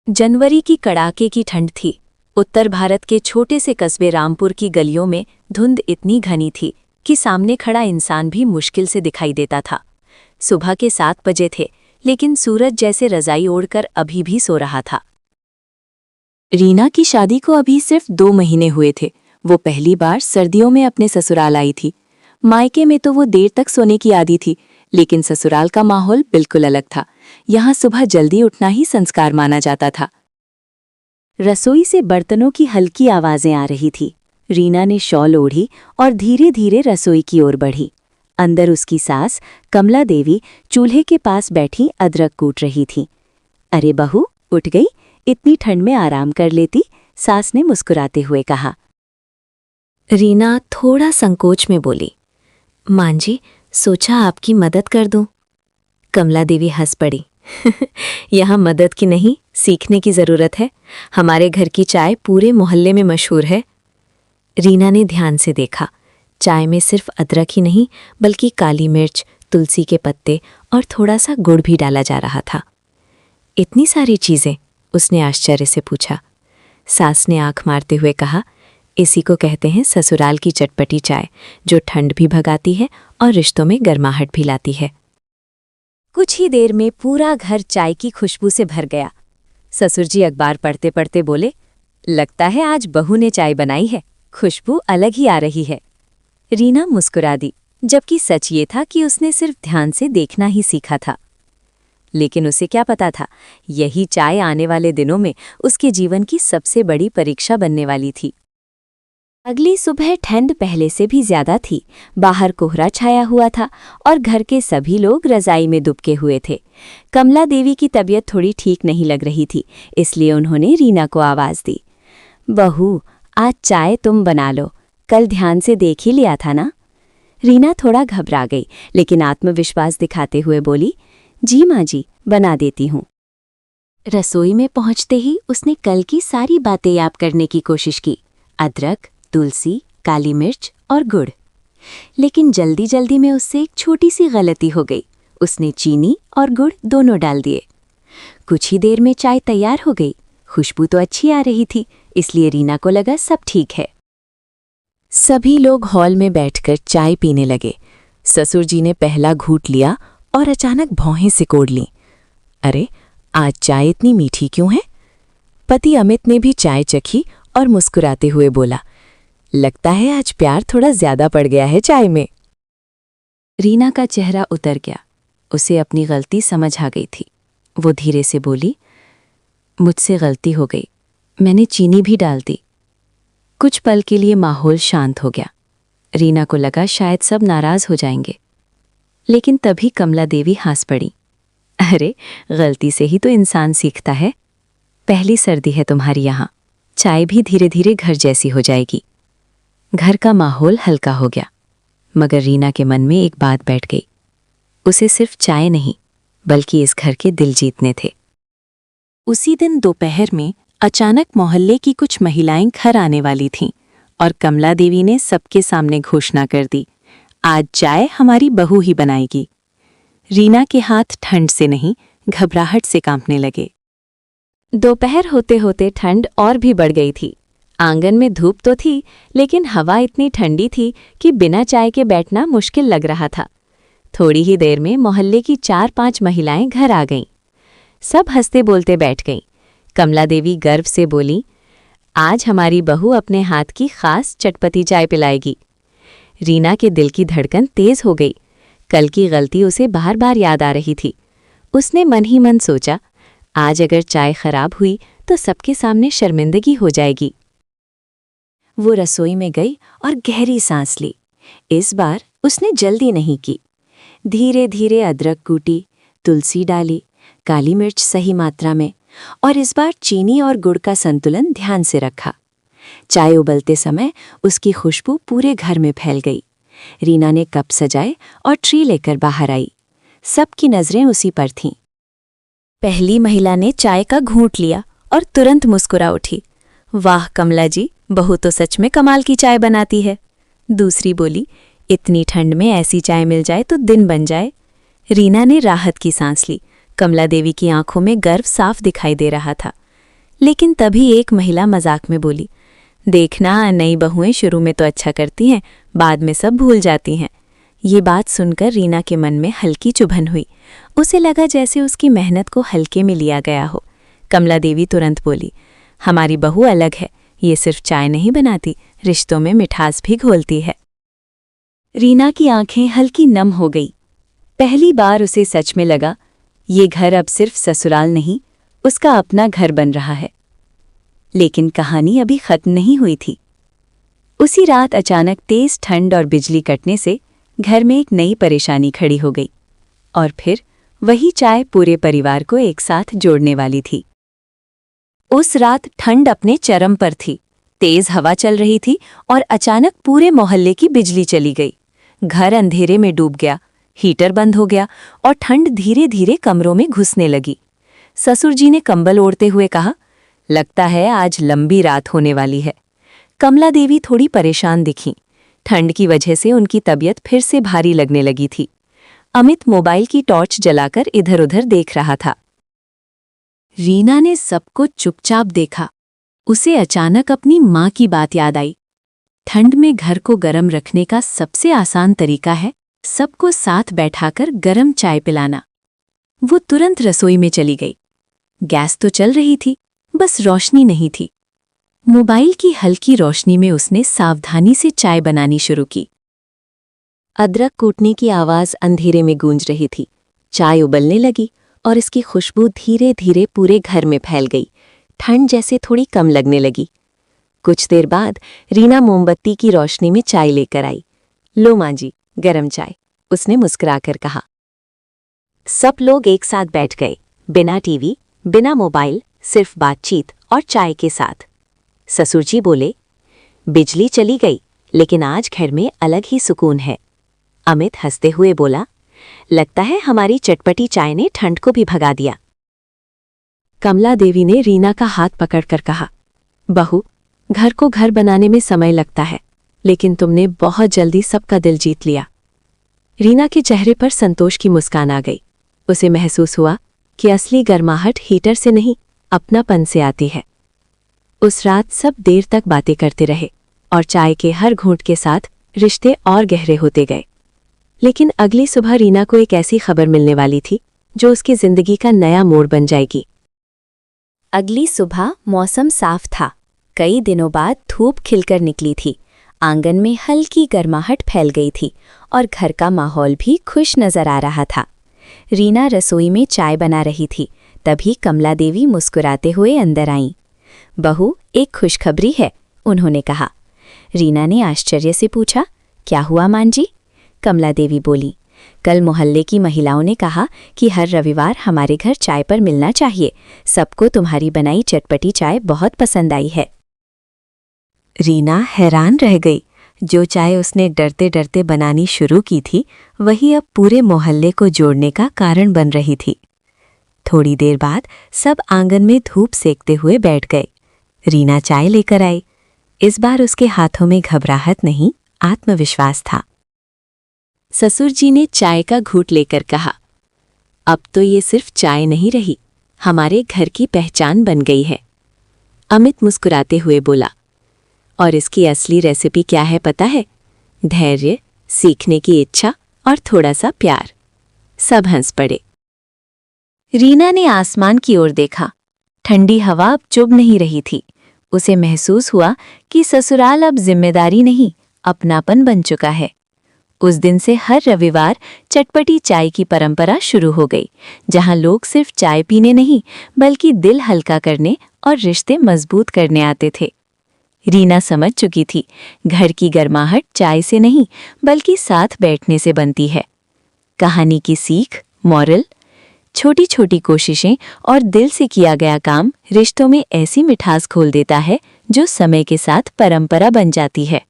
जनवरी की कड़ाके की ठंड थी। उत्तर भारत के छोटे से कस्बे रामपुर की गलियों में धुंध इतनी घनी थी कि सामने खड़ा इंसान भी मुश्किल से दिखाई देता था। सुबह के 7 बजे थे, लेकिन सूरज जैसे रजाई ओढ़कर अभी भी सो रहा था। रीना की शादी को अभी सिर्फ 2 महीने हुए थे। वो पहली बार सर्दियों में अपने ससुराल आई थी। मायके में तो वो देर तक सोने की आदी थी, लेकिन ससुराल का माहौल बिल्कुल अलग था। यहाँ सुबह जल्दी उठना ही संस्कार माना जाता था। रसोई से बर्तनों की हल्की आवाजें आ रही थी। रीना ने शॉल ओढ़ी और धीरे धीरे रसोई की ओर बढ़ी। अंदर उसकी सास कमला देवी चूल्हे के पास बैठी अदरक कूट रही थी। अरे बहू, उठ गई? इतनी ठंड में आराम कर लेती, सास ने मुस्कुराते हुए कहा। रीना थोड़ा संकोच में बोली, मां जी, सोचा आपकी मदद कर दूं। कमला देवी हंस पड़ी। यहाँ मदद की नहीं, सीखने की जरूरत है। हमारे घर की चाय पूरे मोहल्ले में मशहूर है। रीना ने ध्यान से देखा। चाय में सिर्फ अदरक ही नहीं, बल्कि काली मिर्च, तुलसी के पत्ते और थोड़ा सा गुड़ भी डाला जा रहा था। इतनी सारी चीजें? उसने आश्चर्य से पूछा। सास ने आंख मारते हुए कहा, इसी को कहते हैं ससुराल की चटपटी चाय, जो ठंड भी भगाती है और रिश्तों में गर्माहट भी लाती है। कुछ ही देर में पूरा घर चाय की खुशबू से भर गया। ससुर जी अखबार पढ़ते पढ़ते बोले, लगता है आज बहू ने चाय बनाई है, खुशबू अलग ही आ रही है। रीना मुस्कुरा दी, जबकि सच ये था कि उसने सिर्फ ध्यान से देखना ही सीखा था। लेकिन उसे क्या पता था, यही चाय आने वाले दिनों में उसके जीवन की सबसे बड़ी परीक्षा बनने वाली थी। अगली सुबह ठंड पहले से भी ज्यादा थी। बाहर कोहरा छाया हुआ था और घर के सभी लोग रजाई में दुबके हुए थे। कमला देवी की तबीयत थोड़ी ठीक नहीं लग रही थी, इसलिए उन्होंने रीना को आवाज दी, बहू, आज चाय तुम बना लो, कल ध्यान से देख ही लिया था ना। रीना थोड़ा घबरा गई, लेकिन आत्मविश्वास दिखाते हुए बोली, जी माँ जी, बना देती हूँ। रसोई में पहुंचते ही उसने कल की सारी बातें याद करने की कोशिश की। अदरक, तुलसी, काली मिर्च और गुड़। लेकिन जल्दी जल्दी में उससे एक छोटी सी गलती हो गई। उसने चीनी और गुड़ दोनों डाल दिए। कुछ ही देर में चाय तैयार हो गई। खुशबू तो अच्छी आ रही थी, इसलिए रीना को लगा सब ठीक है। सभी लोग हॉल में बैठकर चाय पीने लगे। ससुर जी ने पहला घूंट लिया और अचानक भौहें सिकोड़ लीं। अरे, आज चाय इतनी मीठी क्यों है? पति अमित ने भी चाय चखी और मुस्कुराते हुए बोला, लगता है आज प्यार थोड़ा ज्यादा पड़ गया है चाय में। रीना का चेहरा उतर गया। उसे अपनी गलती समझ आ गई थी। वो धीरे से बोली, मुझसे गलती हो गई, मैंने चीनी भी डाल दी। कुछ पल के लिए माहौल शांत हो गया। रीना को लगा शायद सब नाराज हो जाएंगे, लेकिन तभी कमला देवी हंस पड़ी। अरे, गलती से ही तो इंसान सीखता है। पहली सर्दी है तुम्हारी यहाँ, चाय भी धीरे धीरे घर जैसी हो जाएगी। घर का माहौल हल्का हो गया, मगर रीना के मन में एक बात बैठ गई। उसे सिर्फ चाय नहीं, बल्कि इस घर के दिल जीतने थे। उसी दिन दोपहर में अचानक मोहल्ले की कुछ महिलाएं घर आने वाली थीं और कमला देवी ने सबके सामने घोषणा कर दी, आज चाय हमारी बहू ही बनाएगी। रीना के हाथ ठंड से नहीं, घबराहट से कांपने लगे। दोपहर होते होते ठंड और भी बढ़ गई थी। आंगन में धूप तो थी, लेकिन हवा इतनी ठंडी थी कि बिना चाय के बैठना मुश्किल लग रहा था। थोड़ी ही देर में मोहल्ले की 4-5 महिलाएं घर आ गईं। सब हंसते बोलते बैठ गईं। कमला देवी गर्व से बोली, आज हमारी बहू अपने हाथ की खास चटपटी चाय पिलाएगी। रीना के दिल की धड़कन तेज हो गई। कल की गलती उसे बार बार याद आ रही थी। उसने मन ही मन सोचा, आज अगर चाय खराब हुई तो सबके सामने शर्मिंदगी हो जाएगी। वो रसोई में गई और गहरी सांस ली। इस बार उसने जल्दी नहीं की। धीरे धीरे अदरक कूटी, तुलसी डाली, काली मिर्च सही मात्रा में, और इस बार चीनी और गुड़ का संतुलन ध्यान से रखा। चाय उबलते समय उसकी खुशबू पूरे घर में फैल गई। रीना ने कप सजाए और ट्री लेकर बाहर आई। सबकी नजरें उसी पर थीं। पहली महिला ने चाय का घूंट लिया और तुरंत मुस्कुरा उठी, वाह कमला जी, बहू तो सच में कमाल की चाय बनाती है। दूसरी बोली, इतनी ठंड में ऐसी चाय मिल जाए तो दिन बन जाए। रीना ने राहत की सांस ली। कमला देवी की आंखों में गर्व साफ दिखाई दे रहा था। लेकिन तभी एक महिला मजाक में बोली, देखना, नई बहुएं शुरू में तो अच्छा करती हैं, बाद में सब भूल जाती हैं। ये बात सुनकर रीना के मन में हल्की चुभन हुई। उसे लगा जैसे उसकी मेहनत को हल्के में लिया गया हो। कमला देवी तुरंत बोली, हमारी बहू अलग है, ये सिर्फ चाय नहीं बनाती, रिश्तों में मिठास भी घोलती है। रीना की आंखें हल्की नम हो गई। पहली बार उसे सच में लगा, ये घर अब सिर्फ ससुराल नहीं, उसका अपना घर बन रहा है। लेकिन कहानी अभी खत्म नहीं हुई थी। उसी रात अचानक तेज ठंड और बिजली कटने से घर में एक नई परेशानी खड़ी हो गई। और फिर वही चाय पूरे परिवार को एक साथ जोड़ने वाली थी। उस रात ठंड अपने चरम पर थी। तेज हवा चल रही थी और अचानक पूरे मोहल्ले की बिजली चली गई। घर अंधेरे में डूब गया, हीटर बंद हो गया और ठंड धीरे धीरे कमरों में घुसने लगी। ससुर जी ने कंबल ओढ़ते हुए कहा, लगता है आज लंबी रात होने वाली है। कमला देवी थोड़ी परेशान दिखीं। ठंड की वजह से उनकी तबीयत फिर से भारी लगने लगी थी। अमित मोबाइल की टॉर्च जलाकर इधर उधर देख रहा था। रीना ने सब कुछ चुपचाप देखा। उसे अचानक अपनी माँ की बात याद आई। ठंड में घर को गर्म रखने का सबसे आसान तरीका है सबको साथ बैठाकर गर्म चाय पिलाना। वो तुरंत रसोई में चली गई। गैस तो चल रही थी, बस रोशनी नहीं थी। मोबाइल की हल्की रोशनी में उसने सावधानी से चाय बनानी शुरू की। अदरक कूटने की आवाज़ अंधेरे में गूंज रही थी। चाय उबलने लगी और इसकी खुशबू धीरे धीरे पूरे घर में फैल गई। ठंड जैसे थोड़ी कम लगने लगी। कुछ देर बाद रीना मोमबत्ती की रोशनी में चाय लेकर आई। लो माँ जी, गरम चाय, उसने मुस्कुराकर कहा। सब लोग एक साथ बैठ गए, बिना टीवी, बिना मोबाइल, सिर्फ बातचीत और चाय के साथ। ससुर जी बोले, बिजली चली गई, लेकिन आज घर में अलग ही सुकून है। अमित हंसते हुए बोला, लगता है हमारी चटपटी चाय ने ठंड को भी भगा दिया। कमला देवी ने रीना का हाथ पकड़कर कहा, बहू, घर को घर बनाने में समय लगता है, लेकिन तुमने बहुत जल्दी सबका दिल जीत लिया। रीना के चेहरे पर संतोष की मुस्कान आ गई। उसे महसूस हुआ कि असली गर्माहट हीटर से नहीं, अपनापन से आती है। उस रात सब देर तक बातें करते रहे और चाय के हर घूंट के साथ रिश्ते और गहरे होते गए। लेकिन अगली सुबह रीना को एक ऐसी खबर मिलने वाली थी जो उसकी जिंदगी का नया मोड़ बन जाएगी। अगली सुबह मौसम साफ था। कई दिनों बाद धूप खिलकर निकली थी। आंगन में हल्की गर्माहट फैल गई थी और घर का माहौल भी खुश नजर आ रहा था। रीना रसोई में चाय बना रही थी। तभी कमला देवी मुस्कुराते हुए अंदर आईं। बहू, एक खुशखबरी है, उन्होंने कहा। रीना ने आश्चर्य से पूछा, क्या हुआ मां जी? कमला देवी बोली, कल मोहल्ले की महिलाओं ने कहा कि हर रविवार हमारे घर चाय पर मिलना चाहिए। सबको तुम्हारी बनाई चटपटी चाय बहुत पसंद आई है। रीना हैरान रह गई। जो चाय उसने डरते डरते बनानी शुरू की थी, वही अब पूरे मोहल्ले को जोड़ने का कारण बन रही थी। थोड़ी देर बाद सब आंगन में धूप सेकते हुए बैठ गए। रीना चाय लेकर आई। इस बार उसके हाथों में घबराहट नहीं, आत्मविश्वास था। ससुर जी ने चाय का घूंट लेकर कहा, अब तो ये सिर्फ चाय नहीं रही, हमारे घर की पहचान बन गई है। अमित मुस्कुराते हुए बोला, और इसकी असली रेसिपी क्या है पता है? धैर्य, सीखने की इच्छा और थोड़ा सा प्यार। सब हंस पड़े। रीना ने आसमान की ओर देखा। ठंडी हवा अब चुभ नहीं रही थी। उसे महसूस हुआ कि ससुराल अब जिम्मेदारी नहीं, अपनापन बन चुका है। उस दिन से हर रविवार चटपटी चाय की परंपरा शुरू हो गई, जहां लोग सिर्फ चाय पीने नहीं, बल्कि दिल हल्का करने और रिश्ते मजबूत करने आते थे। रीना समझ चुकी थी, घर की गर्माहट चाय से नहीं, बल्कि साथ बैठने से बनती है। कहानी की सीख, मॉरल, छोटी छोटी कोशिशें और दिल से किया गया काम रिश्तों में ऐसी मिठास घोल देता है जो समय के साथ परंपरा बन जाती है।